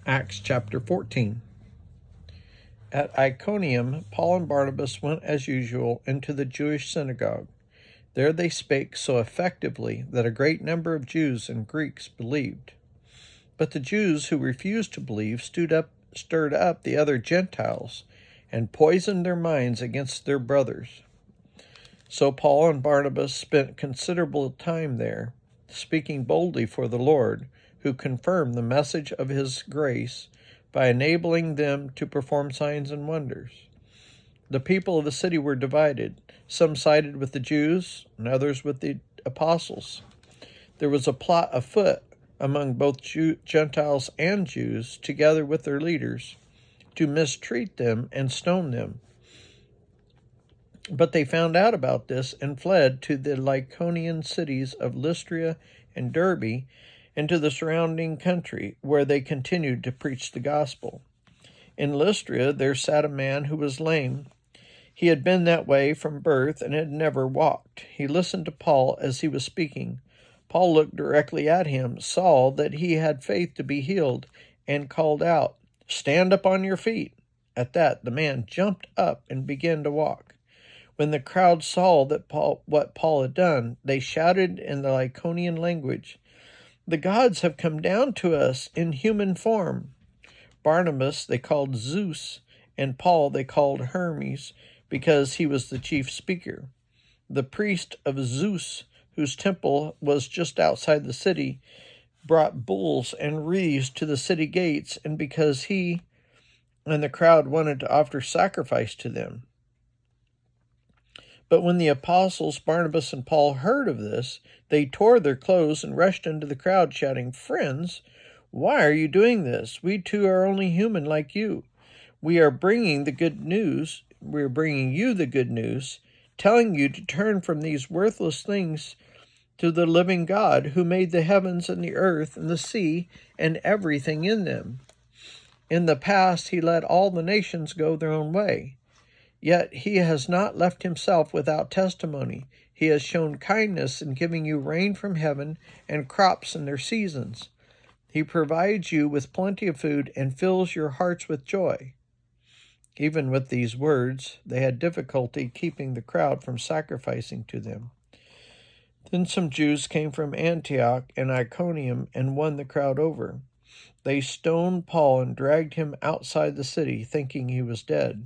Acts chapter 14. At Iconium, Paul and Barnabas went as usual into the Jewish synagogue. There they spake so effectively that a great number of Jews and Greeks believed. But the Jews who refused to believe stirred up the other Gentiles and poisoned their minds against their brothers. So Paul and Barnabas spent considerable time there, speaking boldly for the Lord, who confirmed the message of his grace by enabling them to perform signs and wonders. The people of the city were divided. Some sided with the Jews, and others with the apostles. There was a plot afoot among both Gentiles and Jews, together with their leaders, to mistreat them and stone them. But they found out about this and fled to the Lycaonian cities of Lystra and Derbe and to the surrounding country, where they continued to preach the gospel. In Lystra there sat a man who was lame. He had been that way from birth and had never walked. He listened to Paul as he was speaking. Paul looked directly at him, saw that he had faith to be healed, and called out, "Stand up on your feet." At that the man jumped up and began to walk. When the crowd saw what Paul had done, they shouted in the Lycaonian language, "The gods have come down to us in human form." Barnabas they called Zeus, and Paul they called Hermes, because he was the chief speaker. The priest of Zeus, whose temple was just outside the city, brought bulls and wreaths to the city gates, and because he and the crowd wanted to offer sacrifice to them. But when the apostles Barnabas and Paul heard of this, they tore their clothes and rushed into the crowd, shouting, "Friends, why are you doing this? We too are only human like you. We are bringing you the good news, telling you to turn from these worthless things to the living God, who made the heavens and the earth and the sea and everything in them. In the past he let all the nations go their own way. Yet he has not left himself without testimony. He has shown kindness in giving you rain from heaven and crops in their seasons. He provides you with plenty of food and fills your hearts with joy." Even with these words, they had difficulty keeping the crowd from sacrificing to them. Then some Jews came from Antioch and Iconium and won the crowd over. They stoned Paul and dragged him outside the city, thinking he was dead.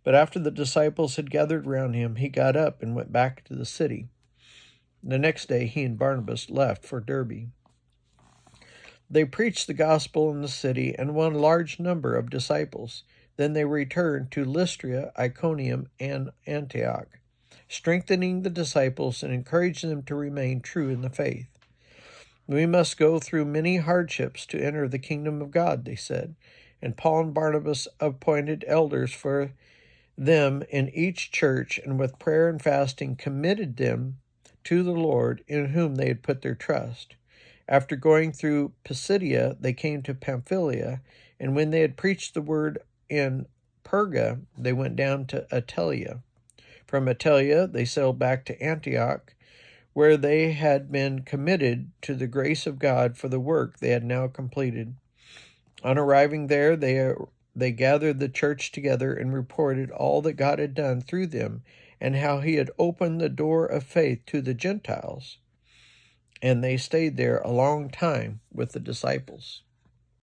But after the disciples had gathered round him, he got up and went back to the city. The next day he and Barnabas left for Derbe. They preached the gospel in the city and won a large number of disciples. Then they returned to Lystra, Iconium, and Antioch, strengthening the disciples and encouraging them to remain true in the faith. "We must go through many hardships to enter the kingdom of God," they said. And Paul and Barnabas appointed elders for them in each church, and with prayer and fasting committed them to the Lord, in whom they had put their trust. After going through Pisidia, they came to Pamphylia, and when they had preached the word in Perga, they went down to Attalia. From Attalia, they sailed back to Antioch, where they had been committed to the grace of God for the work they had now completed. On arriving there, they gathered the church together and reported all that God had done through them and how he had opened the door of faith to the Gentiles. And they stayed there a long time with the disciples.